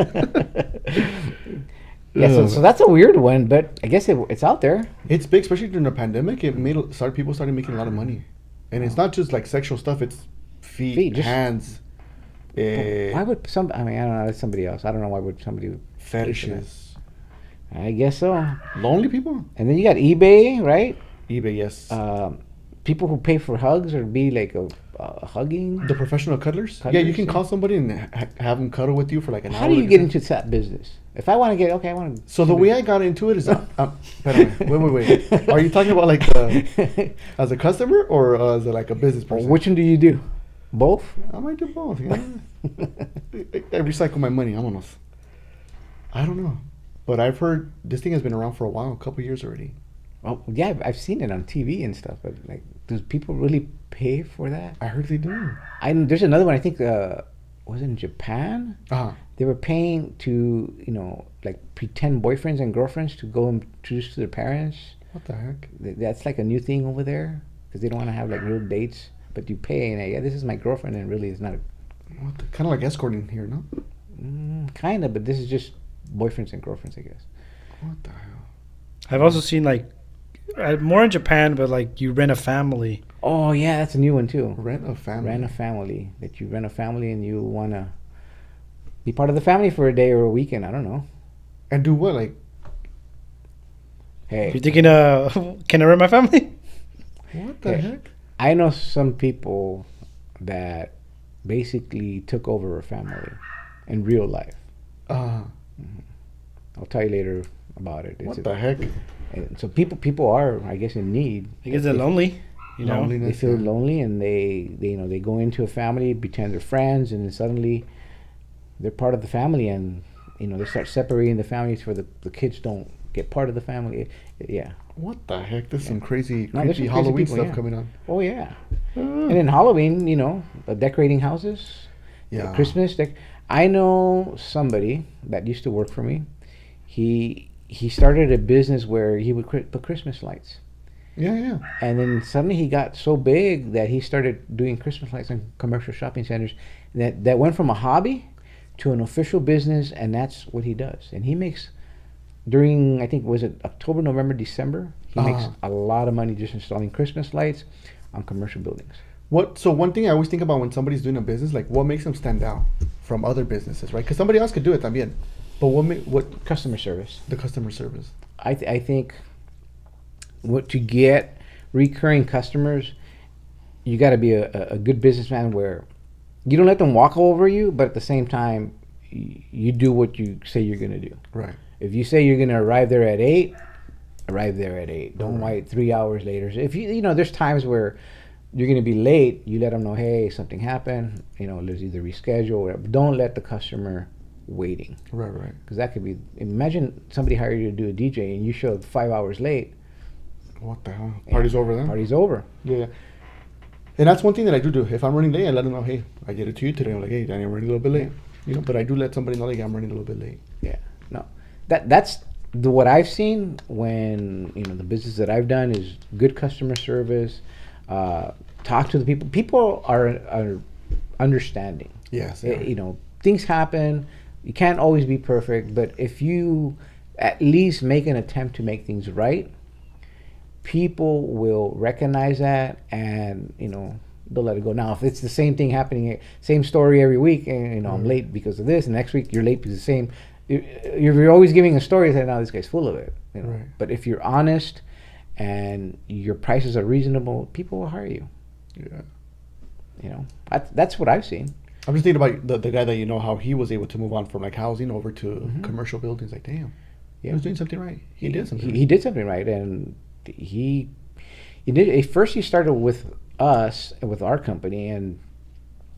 Yeah, so that's a weird one, but I guess it's out there.
It's big, especially during the pandemic. People started making a lot of money. And it's not just like sexual stuff, it's feet hands.
Why would I don't know, that's somebody else. I don't know why would somebody...
Fetishes.
I guess so.
Lonely people.
And then you got eBay, right?
eBay, yes.
People who pay for hugs or be like a hugging.
The professional cuddlers? Yeah, you can call somebody and have them cuddle with you for like an hour.
How do you get into that business? If I want to get, I want to.
So the way I got into it is, wait. Are you talking about like as a customer or as like a business person?
Which one do you do? Both?
I might do both. Yeah. I recycle my money. Vámonos. I don't know. But I've heard this thing has been around for a while, a couple years already.
Oh yeah, I've seen it on TV and stuff, but like do people really pay for that?
I heard they do.
There's another one. I think was it in Japan?
Uh-huh.
They were paying to like pretend boyfriends and girlfriends to go and introduce to their parents.
What the heck?
That's like a new thing over there because they don't want to have like real dates, but you pay and yeah, this is my girlfriend, and really it's not.
Kind of like escorting here, no?
Kind of, but this is just boyfriends and girlfriends, I guess.
What the hell?
I've also seen like more in Japan, but like you rent a family.
Oh yeah, that's a new one too.
Rent a family.
Rent a family. That you rent a family and you want to be part of the family for a day or a weekend. I don't know.
And do what? Like,
Hey,
You're thinking, can I rent my family?
what the heck?
I know some people that basically took over a family in real life.
Uh,
I'll tell you later about it.
what the heck?
And so people are, I guess, in need.
I guess they're lonely. You know,
Loneliness,
They feel
yeah.
lonely, and they go into a family, pretend they're friends, and then suddenly they're part of the family, and they start separating the families for the kids don't get part of the family. Yeah.
What the heck? There's some crazy,
No, there's
creepy
some crazy
Halloween
people,
stuff
yeah.
coming on.
Oh yeah. And then Halloween, decorating houses.
Yeah.
Christmas. I know somebody that used to work for me. He started a business where he would put Christmas lights.
Yeah, yeah.
And then suddenly he got so big that he started doing Christmas lights in commercial shopping centers. That went from a hobby to an official business, and that's what he does. And he makes, during, I think, was it October, November, December? He makes a lot of money just installing Christmas lights on commercial buildings.
So one thing I always think about when somebody's doing a business, like what makes them stand out from other businesses, right? Because somebody else could do it también. But what
Customer service.
the customer service?
I think to get recurring customers, you got to be a good businessman where you don't let them walk over you, but at the same time, you do what you say you're going to do.
Right.
If you say you're going to arrive there at 8, arrive there at 8. Don't wait 3 hours later. If there's times where you're going to be late, you let them know, hey, something happened. Let's either reschedule or whatever. Don't let the customer waiting.
Right, right.
Because that could be, imagine somebody hired you to do a DJ and you show up 5 hours late.
What the hell?
Yeah.
Party's over then?
Party's over.
Yeah. And that's one thing that I do. If I'm running late, I let them know, hey, I did it to you today. I'm like, hey, Danny, I'm running a little bit late. But I do let somebody know, like, I'm running a little bit late.
Yeah. No. That's what I've seen when, the business that I've done is good customer service, talk to the people. People are understanding.
Yes.
Things happen. You can't always be perfect, but if you at least make an attempt to make things right, people will recognize that, and they'll let it go. Now, if it's the same thing happening, same story every week, and I'm late because of this, and next week you're late because of the same, you're always giving a story that now this guy's full of it.
Right.
But if you're honest and your prices are reasonable, people will hire you.
Yeah.
That's what I've seen.
I'm just thinking about the guy that how he was able to move on from like housing over to commercial buildings. Like, damn, he was doing something right. He did something.
He did something right, and he did. At first, he started with us, with our company, and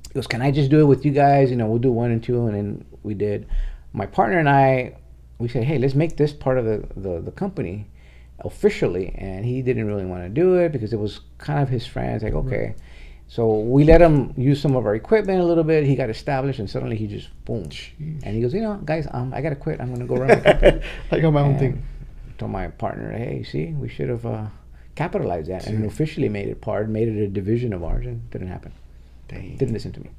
he goes, "Can I just do it with you guys? We'll do 1 and 2," and then we did. My partner and I, we said, "Hey, let's make this part of the company officially," and he didn't really want to do it because it was kind of his friends. Like, okay. Right. So we let him use some of our equipment a little bit. He got established, and suddenly he just boom. Jeez. And he goes, guys, I gotta quit. I'm gonna go run my company.
I got my own thing.
Told my partner, hey, see, we should have capitalized that and officially made it a division of ours, and didn't happen.
Dang.
Didn't listen to me.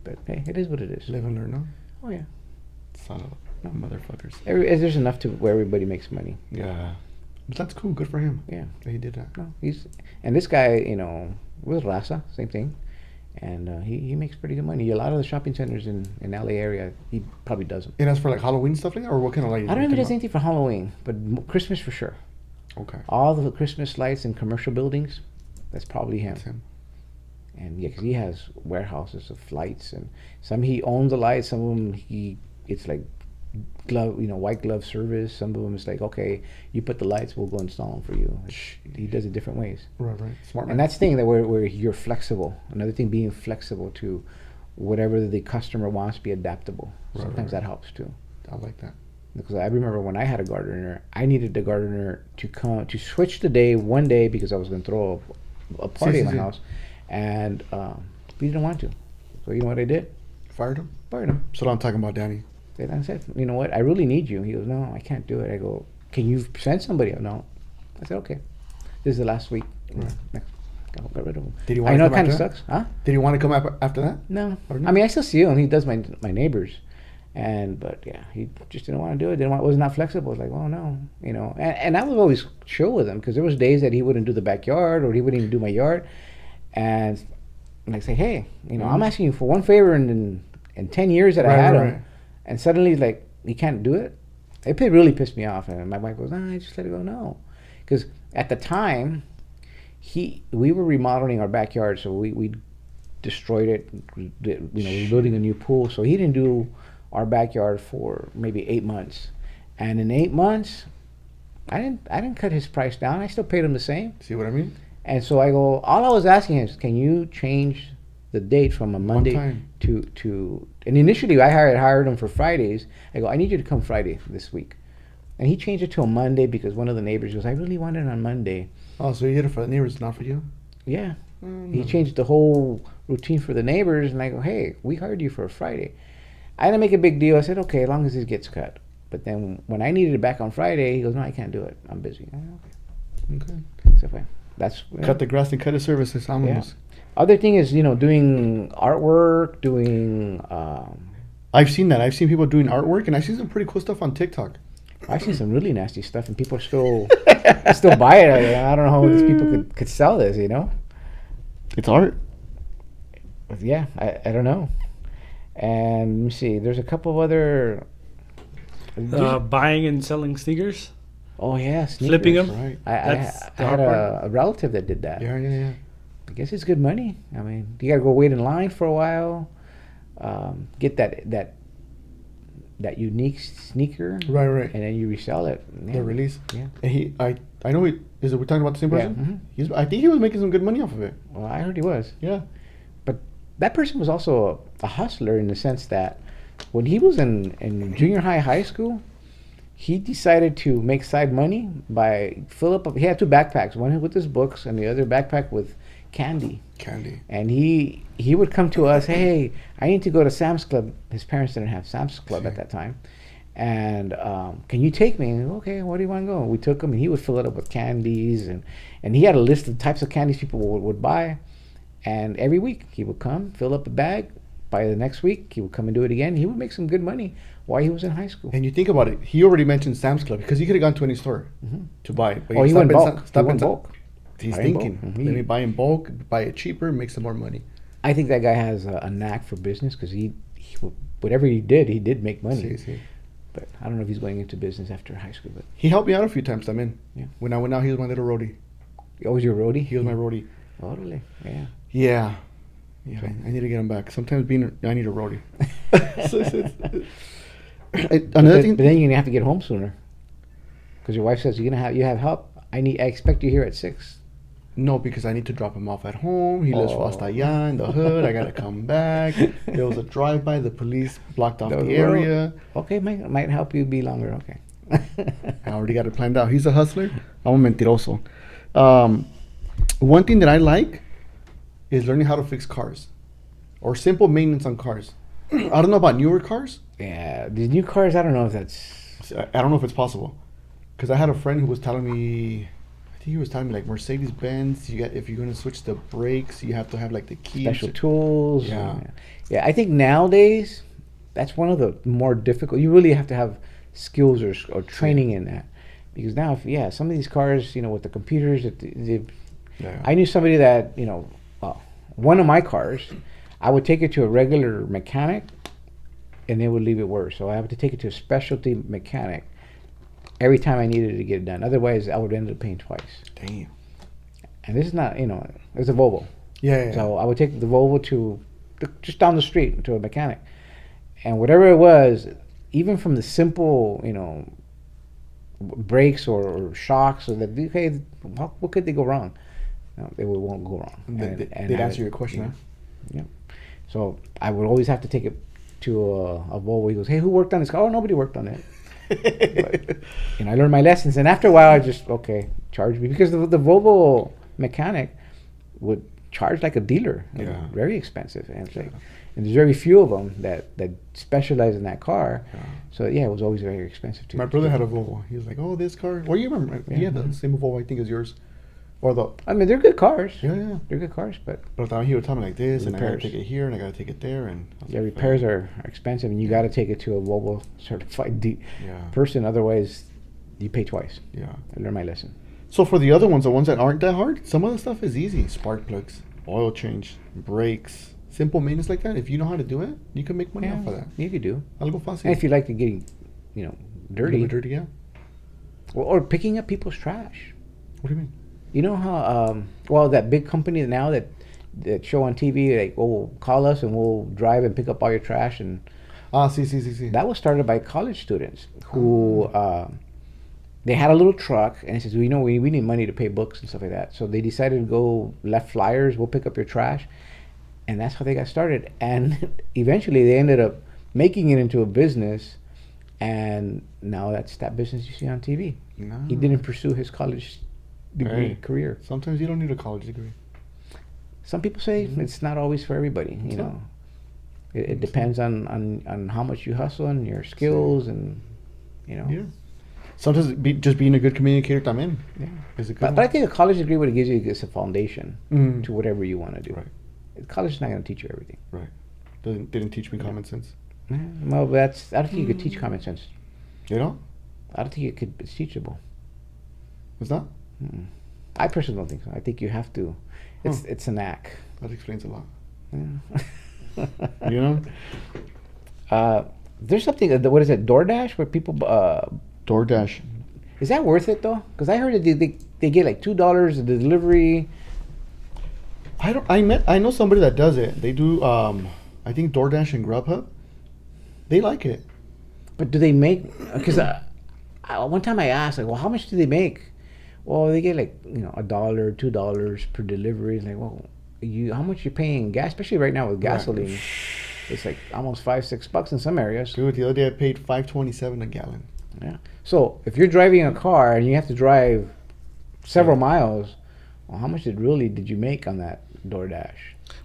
But hey, it is what it is.
Live and learn, no?
Oh yeah.
Son of motherfuckers.
There's enough to where everybody makes money.
Yeah. But that's cool. Good for him.
Yeah.
That he did that.
No, and this guy, with Raza, same thing, and he makes pretty good money. A lot of the shopping centers in LA area, he probably does them.
And as for like Halloween stuff like that, or what kind of lighting?
I don't know if he does anything for Halloween, but Christmas for sure.
Okay.
All the Christmas lights in commercial buildings, that's probably him.
That's him.
And yeah, because he has warehouses of lights, and some he owns the lights. Some of them it's like white glove service. Some of them it's like, okay, you put the lights, we'll go install them for you. He does it different ways.
Right. Smart man.
And that's the thing that where you're flexible. Another thing, being flexible to whatever the customer wants, be adaptable. Sometimes that helps too.
I like that.
Because I remember when I had a gardener, I needed the gardener to come to switch the day one day because I was going to throw a party
See,
at my
see.
house, and he didn't want to. So you know what I did?
Fired him.
Fired him.
So I'm talking about Danny.
And I said, you know what? I really need you. He goes, no, I can't do it. I go, can you send somebody? No. I said, okay. This is the last week.
Right.
Got rid of him.
Did he want
I
to
know it
come
kind of
after that?
sucks, huh?
Did he want to come after that?
No.
Or no?
I mean, I still see him. He does my neighbors, but yeah, he just didn't want to do it. Was not flexible. It's like, oh no, you know. And I was always chill with him because there was days that he wouldn't do the backyard or he wouldn't even do my yard, and I say, hey, you know, I'm asking you for one favor in 10 years that I had him, and suddenly like he can't do it. It really pissed me off, and my wife goes, I just let it go. No, because at the time, we were remodeling our backyard, so we destroyed it. You know, we were building a new pool, so he didn't do our backyard for maybe 8 months, and in 8 months, I didn't cut his price down. I still paid him the same.
See what I mean?
And so I go, all I was asking is, can you change the date from a Monday
time.
to and initially I hired him for Fridays. I go, I need you to come Friday this week. And he changed it to a Monday because one of the neighbors goes, I really want it on Monday.
Oh, so you did it for the neighbors, not for you?
Yeah. He changed the whole routine for the neighbors, and I go, hey, we hired you for a Friday. I didn't make a big deal. I said, okay, as long as this gets cut. But then when I needed it back on Friday, he goes, no, I can't do it. I'm busy. I go,
Okay.
okay. So fine. That's
Cut the grass and cut the services.
yeah. Other thing is, you know, doing artwork, doing.
I've seen that. I've seen people doing artwork, and I see some pretty cool stuff on TikTok.
I've seen some really nasty stuff, and people still buy it. I don't know how these people could sell this. You know.
It's art.
But yeah, I don't know. And let me see. There's a couple of other.
Buying and selling sneakers.
Oh yeah, sneakers.
Flipping them.
Right.
I
That's the
had
hard part.
a relative that did that.
Yeah.
I guess it's good money. I mean, you gotta go wait in line for a while, get that unique sneaker,
Right.
and then you resell it. Yeah.
The release.
Yeah.
And I know we're talking about the same person?
Yeah.
I think he was making some good money off of it.
Well, I heard he was,
Yeah.
but that person was also a hustler in the sense that when he was in junior high school, he decided to make side money by he had 2 backpacks, one with his books and the other backpack with candy. And he would come to us, hey, I need to go to Sam's Club. His parents didn't have Sam's Club at that time. And can you take me? And, okay, where do you want to go? We took him, and he would fill it up with candies. And he had a list of types of candies people would buy. And every week he would come, fill up a bag. By the next week, he would come and do it again. He would make some good money while he was in high school.
And you think about it, he already mentioned Sam's Club because he could have gone to any store to buy it. But
He went bulk.
He's
Buy in bulk.
thinking, let me buy in bulk, buy it cheaper, make some more money.
I think that guy has a knack for business because he whatever he did make money.
See.
But I don't know if he's going into business after high school. But
He helped me out a few times, también.
Yeah.
When I went out, he was my little roadie.
was your roadie?
He was my roadie.
Totally. Yeah.
Yeah.
Okay.
I need to get him back. Sometimes I need a roadie. Another
But
thing.
then you're gonna have to get home sooner because your wife says you have help. I expect you here at 6.
No, because I need to drop him off at home. He lives
Oh.
hasta allá in the hood. I gotta come back. There was a drive-by. The police blocked off
No,
the
well,
area.
Okay, might help you be longer. Okay.
I already got it planned out. He's a hustler. I'm a mentiroso. One thing that I like is learning how to fix cars or simple maintenance on cars. I don't know about newer cars.
Yeah, the new cars. I don't know if that's.
I don't know if it's possible. Because I had a friend who was telling me, I think he was telling me like Mercedes-Benz, if you're going to switch the brakes, you have to have like the key.
Special tools.
Yeah.
Yeah, I think nowadays that's one of the more difficult. You really have to have skills or training in that. Because now, some of these cars, with the computers, I knew somebody that, one of my cars, I would take it to a regular mechanic and they would leave it worse. So I have to take it to a specialty mechanic every time I needed to get it done. Otherwise, I would end up paying twice.
Damn.
And this is not, it's a Volvo.
Yeah.
So I would take the Volvo to just down the street to a mechanic. And whatever it was, even from the simple, brakes or shocks, or that, okay, what could they go wrong? No, they won't go wrong.
They'd answer your question.
Yeah. So I would always have to take it to a Volvo. He goes, hey, who worked on this car? Oh, nobody worked on it. But, I learned my lessons. And after a while, I just, charge me. Because the Volvo mechanic, would charge like a dealer.
Yeah.
Very expensive. And it's like, and there's very few of them that specialize in that car.
Yeah.
So yeah, it was always very expensive too.
My brother had a Volvo. He was like, "Oh, this car." Well, you remember? He had the same Volvo, I think, as yours, or the.
I mean, they're good cars.
Yeah.
They're good cars, but
But he would tell me like this, and I gotta
Repairs.
take it here, and I gotta take it there, and. I was
yeah,
like,
repairs are expensive, and you got to take it to a Volvo certified
Yeah.
person. Otherwise, you pay twice.
Yeah.
I learned my lesson.
So for the other ones, the ones that aren't that hard, some of the stuff is easy. Spark plugs, oil change, brakes, simple maintenance like that. If you know how to do it, you can make money off of that.
You could do.
Algo fácil.
And if you like to get, dirty,
Dirty, yeah.
or picking up people's trash.
What do you mean?
You know how that big company now that show on TV, like, oh, call us and we'll drive and pick up all your trash, and
See.
that was started by college students who they had a little truck, and it says, we need money to pay books and stuff like that. So they decided to go left flyers, we'll pick up your trash, and that's how they got started. And eventually they ended up making it into a business, and now that's that business you see on TV.
No.
He didn't pursue his college degree career.
Sometimes you don't need a college degree.
Some people say it's not always for everybody. You know, it depends on how much you hustle and your skills, and
Yeah. Sometimes just being a good communicator también is a good
but I think a college degree, what it gives you is a foundation
Mhm.
to whatever you want to do.
Right.
College is not going to teach you everything.
Right. Didn't teach me common sense.
Yeah, well, I don't think you could teach common sense.
You know?
I don't think it's teachable.
It's not?
I personally don't think so. I think you have to. It's a knack.
That explains a lot.
Yeah.
You know?
There's something. What is it? DoorDash, where people.
DoorDash.
Is that worth it though? Because I heard that they get like $2 the delivery.
I know somebody that does it. They do. I think DoorDash and Grubhub. They like it.
But do they make? Because one time I asked, like, well, how much do they make? Well, they get like $1, $2 per delivery. It's like, well, how much you paying gas? Especially right now with gasoline,
Right.
it's like almost $5-6 in some areas.
Dude, the other day I paid $5.27 a gallon.
Yeah. So if you're driving a car and you have to drive several miles, well, how much did you make on that DoorDash?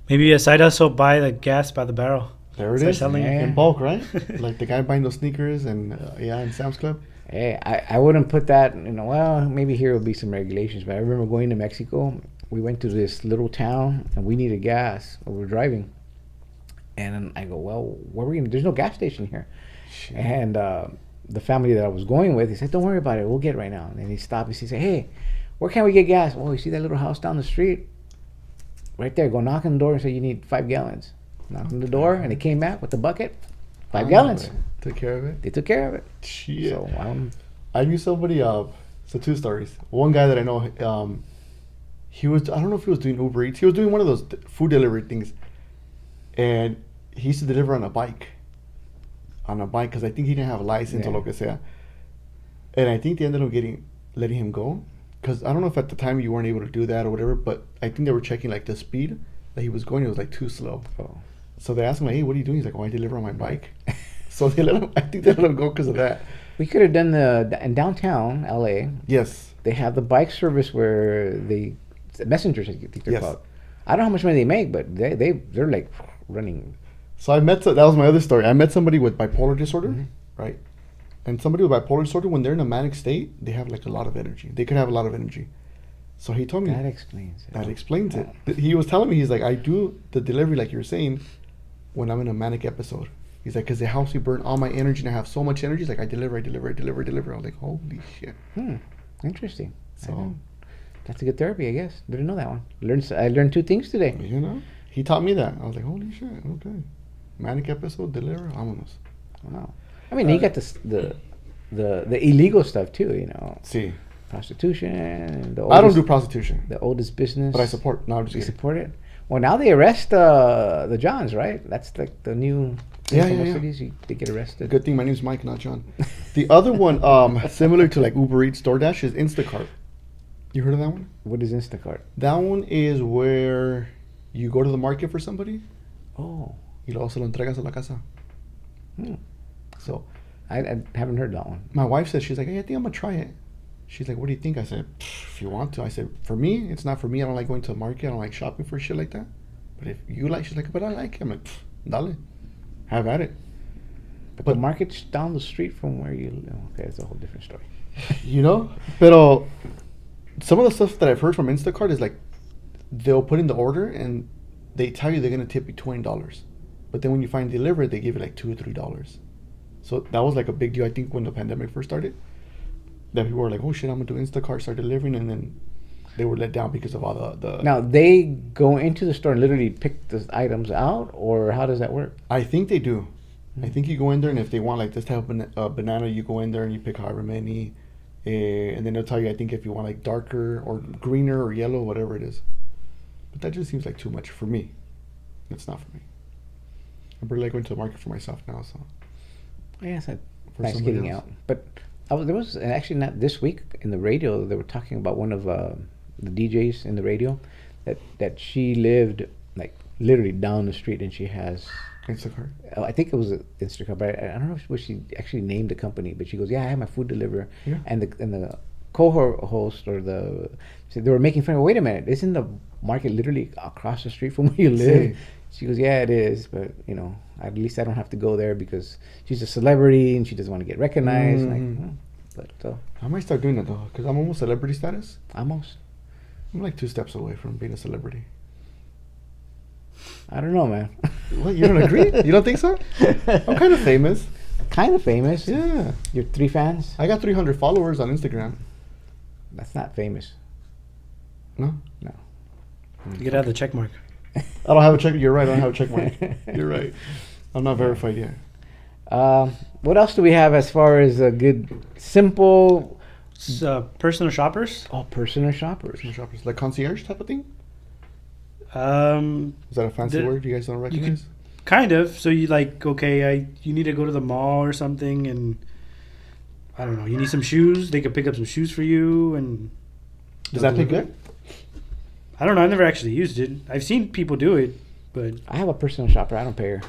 Maybe a side hustle, buy the gas by the barrel.
There it
Start
is.
selling it.
In bulk, right? Like the guy buying those sneakers and in Sam's Club.
Hey, I wouldn't put that, well, maybe here will be some regulations, but I remember going to Mexico. We went to this little town and we needed gas. We were driving. And I go, well, where are we going to? There's no gas station here.
Shit.
And the family that I was going with, he said, don't worry about it. We'll get it right now. And then he stopped. He said, hey, where can we get gas? Well, you see that little house down the street? Right there. Go knock on the door and say you need 5 gallons. Knock on the door, and they came back with the bucket. 5 gallons.
Took care of it.
They took care of it.
Shit.
So
I knew somebody. So 2 stories. One guy that I know. He was. I don't know if he was doing Uber Eats. He was doing one of those food delivery things, and he used to deliver on a bike. Because I think he didn't have a license or lo que sea. And I think they ended up letting him go. Because I don't know if at the time you weren't able to do that or whatever, but I think they were checking like the speed that he was going. It was like too slow.
Oh.
So they asked him, like, hey, what are you doing? He's like, oh, I deliver on my bike. So they let him. I think they let him go because of that.
We could have done in downtown LA.
Yes.
They have the bike service where the messengers, I think they're
Yes.
called. I don't know how much money they make, but they're like running.
So that was my other story. I met somebody with bipolar disorder, right? And somebody with bipolar disorder, when they're in a manic state, they have like a lot of energy. They could have a lot of energy. So he told me
That explains it.
that explains it. He was telling me, he's like, I do the delivery like you were saying when I'm in a manic episode. He's like, because the house, we burn all my energy and I have so much energy. He's like, I deliver. I was like, holy shit.
Interesting.
So
That's a good therapy, I guess. Didn't know that one. I learned 2 things today.
you know, he taught me that. I was like, holy shit. Okay, manic episode, deliver, vámonos.
Wow. I mean, you got the illegal stuff too.
See,
Prostitution.
I don't do prostitution,
The oldest business.
but I support. No, I'm just
You
kidding.
support it. Well, now they arrest the Johns, right? That's like the new.
Yeah,
in some
yeah.
cities, they get arrested.
Good thing my name's Mike, not John. The other one, similar to like Uber Eats, DoorDash, is Instacart. You heard of that one?
What is Instacart?
That one is where you go to the market for somebody
Oh,
y luego se lo entregas a la casa.
Hmm.
So
I haven't heard that one.
my wife said, she's like, hey, I think I'm gonna try it. She's like, what do you think? I said, if you want to. I said, for me, it's not for me. I don't like going to the market. I don't like shopping for shit like that. But if you like, she's like, but I like it. I'm like, dale, have at it.
But the market's down the street from where you live. Okay, it's a whole different story.
You know? Pero some of the stuff that I've heard from Instacart is like, they'll put in the order and they tell you they're going to tip you $20. But then when you find delivered, they give you like $2 or $3. So that was like a big deal, I think, when the pandemic first started. That people were like, oh shit, I'm going to do Instacart, start delivering. And then they were let down because of all the...
Now, they go into the store and literally pick the items out? Or how does that work?
I think they do. I think you go in there, and if they want like this type of banana, you go in there and you pick however many. And then they'll tell you, I think, if you want like darker or greener or yellow, whatever it is. But that just seems like too much for me. It's not for me. I'm really like going to the market for myself now, so...
Yeah, it's
For
nice
somebody
getting
else.
out. But there was actually not this week in the radio. They were talking about one of the DJs in the radio that she lived like literally down the street, and she has
Instacart.
I think it was Instacart, but I don't know what she actually named the company. But she goes, "Yeah, I have my food delivered,"
Yeah.
and the co-host or the they were making fun of. Wait a minute, isn't the market literally across the street from where you live?
Sí.
She goes, "Yeah, it is, but you know, at least I don't have to go there because she's a celebrity and she doesn't want to get recognized." But
I might start doing that though, because I'm almost celebrity status.
almost,
I'm like 2 steps away from being a celebrity.
I don't know, man.
What, you don't agree? You don't think so? I'm kind of famous.
Kind of famous.
Yeah.
You're 3 fans.
I got 300 followers on Instagram.
That's not famous.
No?
No.
You could have the check mark.
I don't have a check. You're right. I don't have a check mark. You're right. I'm not verified yet.
What else do we have as far as a good, simple?
Personal shoppers.
Oh, personal shoppers.
Personal shoppers. Like concierge type of thing?
Um,
Is that a fancy word you guys don't recognize?
Kind of. So you like, okay, you need to go to the mall or something, and I don't know. You need some shoes. They could pick up some shoes for you, and
Does that pay good?
I don't know. I've never actually used it. I've seen people do it, but
I have a personal shopper. I don't pay her.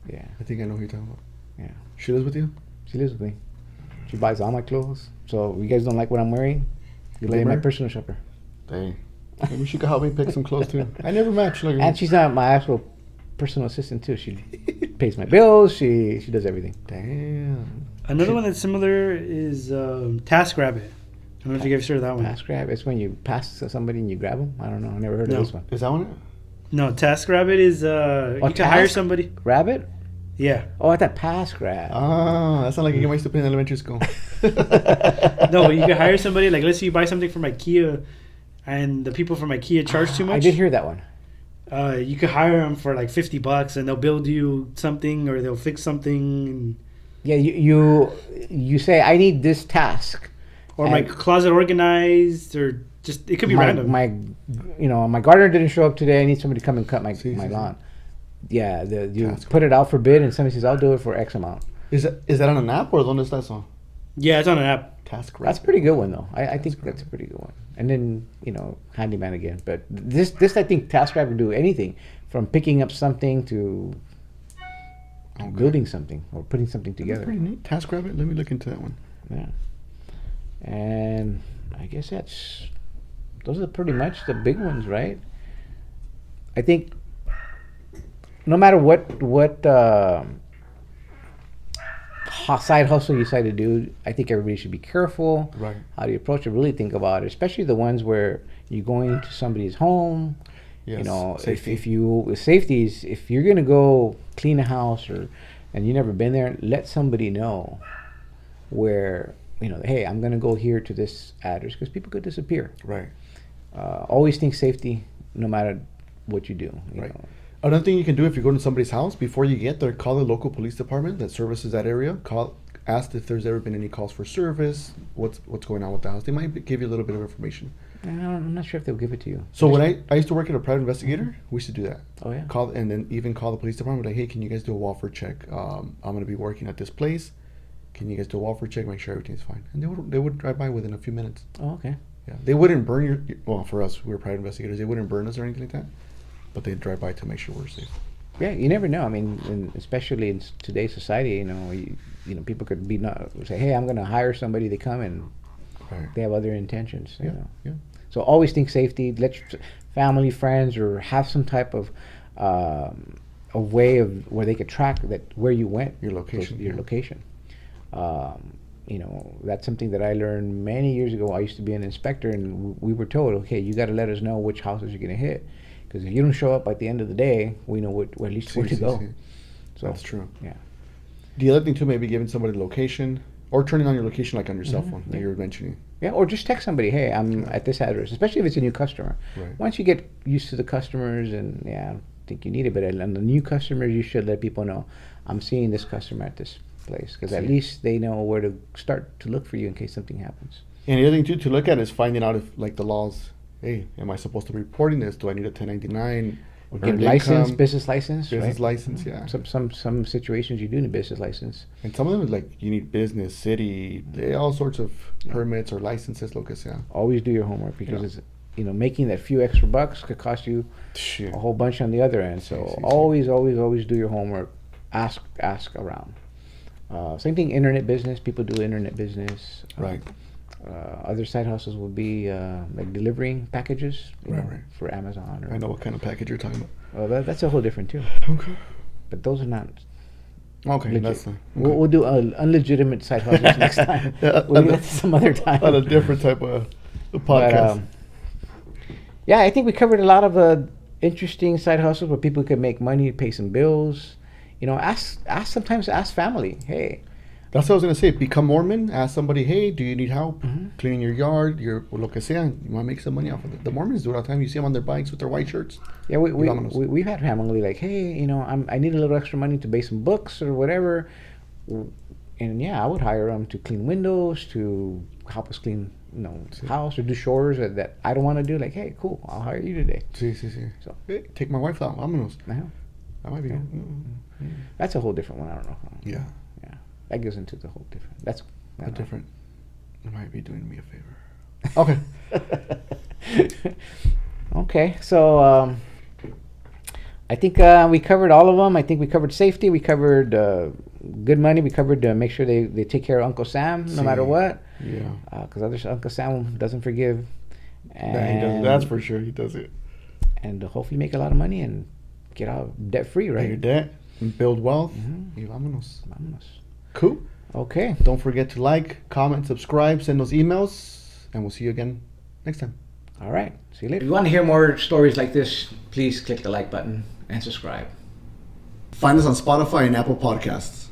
Yeah,
I think I know who you're talking about.
yeah.
She lives with you?
She lives with me. She buys all my clothes. So you guys don't like what I'm wearing? You lay my
Labor?
personal shopper.
Dang. Maybe she could help me pick some clothes too. I never match. Like,
And she's not my actual personal assistant too. She pays my bills. She does everything.
damn.
another one that's similar is TaskRabbit. I don't know if you guys heard of that one.
Pass grab. It's when you pass to somebody and you grab them. I don't know. I never heard
No.
of this one.
Is that one?
No, TaskRabbit is you can hire
Task?
somebody.
Grab it?
Yeah.
Oh, I thought pass grab.
Ah, that sounds like you get used to play in elementary school.
No, you can hire somebody. Like, let's say you buy something from IKEA, and the people from IKEA charge too much.
I did hear that one.
You could hire them for like $50, and they'll build you something, or they'll fix something, and,
Yeah, you say I need this task.
or my
And
closet organized, or just it could be random.
My gardener didn't show up today. I need somebody to come and cut my
See.
lawn. Yeah, you
Task.
put it out for bid, and somebody says I'll do it for X amount.
Is that on an app or donde está eso?
Yeah, it's on an app.
Task
That's a pretty good one though. I think that's a pretty good one. And then handyman again. But this I think TaskRabbit can do anything from picking up something to
Okay.
building something or putting something
That's
together.
pretty neat. TaskRabbit. Let me look into that one.
Yeah. And I guess those are pretty much the big ones, right? I think no matter what side hustle you decide to do, I think everybody should be careful.
Right.
How do you approach it? Really think about it, especially the ones where you're going into somebody's home.
Yes.
Safety. If you're gonna go clean a house and you never been there, let somebody know where hey, I'm gonna go here to this address because people could disappear.
Right.
Always think safety, no matter what you do. You
Right.
know.
Another thing you can do if you go to somebody's house, before you get there, call the local police department that services that area. Ask if there's ever been any calls for service. What's going on with the house? They might give you a little bit of information.
I'm not sure if they'll give it to you.
So when I used to work at a private investigator, we used to do that.
Oh yeah.
Call and then even call the police department like, hey, can you guys do a Walford check? I'm gonna be working at this place. Can you guys do a Walford check? Make sure everything's fine. And they would drive by within a few minutes.
Oh okay.
Yeah, they wouldn't burn well, for us, we were private investigators. They wouldn't burn us or anything like that, but they'd drive by to make sure we're safe.
Yeah, you never know. I mean, especially in today's society, people could be not say, "Hey, I'm going to hire somebody." They come and
Right.
they have other intentions. You
Yeah.
know.
Yeah.
So always think safety. Let your family, friends, or have some type of a way of where they could track that where you went,
Your location.
your
Yeah.
location. That's something that I learned many years ago. I used to be an inspector, and we were told, okay, you got to let us know which houses you're going to hit, because if you don't show up at the end of the day, we know at least where to go.
See.
So
That's true.
Yeah.
The other thing too, maybe giving somebody the location or turning on your location like on your cell
Mhm.
phone that
Yeah.
you were mentioning.
Yeah, or just text somebody, hey, I'm at this address, especially if it's a new customer.
Right.
Once you get used to the customers, and I don't think you need it, but on the new customers, you should let people know, I'm seeing this customer at this place, because at
See.
least they know where to start to look for you in case something happens.
And the other thing too to look at is finding out if like the laws. Hey, am I supposed to be reporting this? Do I need a 1099?
Or
Earned
get license,
income?
business license,
Business
right?
license, yeah.
Some situations you do need a business license.
And some of them is like you need business, city, all sorts of permits or licenses, lo que sea.
Always do your homework, because
Yeah.
it's making that few extra bucks could cost you
Shit.
a whole bunch on the other end. So
Sí, sí, sí.
always do your homework. Ask around. Same thing, internet business. People do internet business.
Right.
Other side hustles would be like delivering packages,
Right.
for Amazon. Or,
I know what kind of package you're talking about.
That's a whole different too.
Okay.
But those are not.
Okay,
Legit.
that's
We'll do unlegitimate side hustles next time.
Yeah,
We'll do
on
that some other time.
on a different type of
But,
podcast.
yeah, I think we covered a lot of interesting side hustles where people can make money, pay some bills. Sometimes ask family, hey.
That's what I was gonna say. Become Mormon. Ask somebody, hey, do you need help
Mhm.
cleaning your yard? Your lo que sea. You want to make some money off of it. The Mormons do it all the time. You see them on their bikes with their white shirts.
Yeah,
Vámonos.
we've had family like, hey, I need a little extra money to buy some books or whatever, and yeah, I would hire them to clean windows, to help us clean, house, or do chores that I don't want to do. Like, hey, cool, I'll hire you today.
Sí, sí, sí.
So-
Hey, take my wife out. Vámonos.
Uh-huh.
That might be
Yeah.
good.
That's a whole different one. I don't know.
Yeah.
Yeah, that goes into the whole different. That's I
A
don't know.
different. You might be doing me a favor. Okay.
Okay, so I think we covered all of them. I think we covered safety. We covered good money. We covered make sure they take care of Uncle Sam no matter
Sí.
what.
Yeah.
Because Uncle Sam doesn't forgive. And,
Yeah, he does. That's for sure. He does it.
And hopefully make a lot of money and get out debt free,
Pay your
right?
debt and build wealth.
Mhm.
Y vámonos.
Vámonos.
Cool.
Okay.
Don't forget to like, comment, subscribe, send those emails, and we'll see you again next time.
All right. See you later. If you want to hear more stories like this, please click the like button and subscribe.
Find us on Spotify and Apple Podcasts.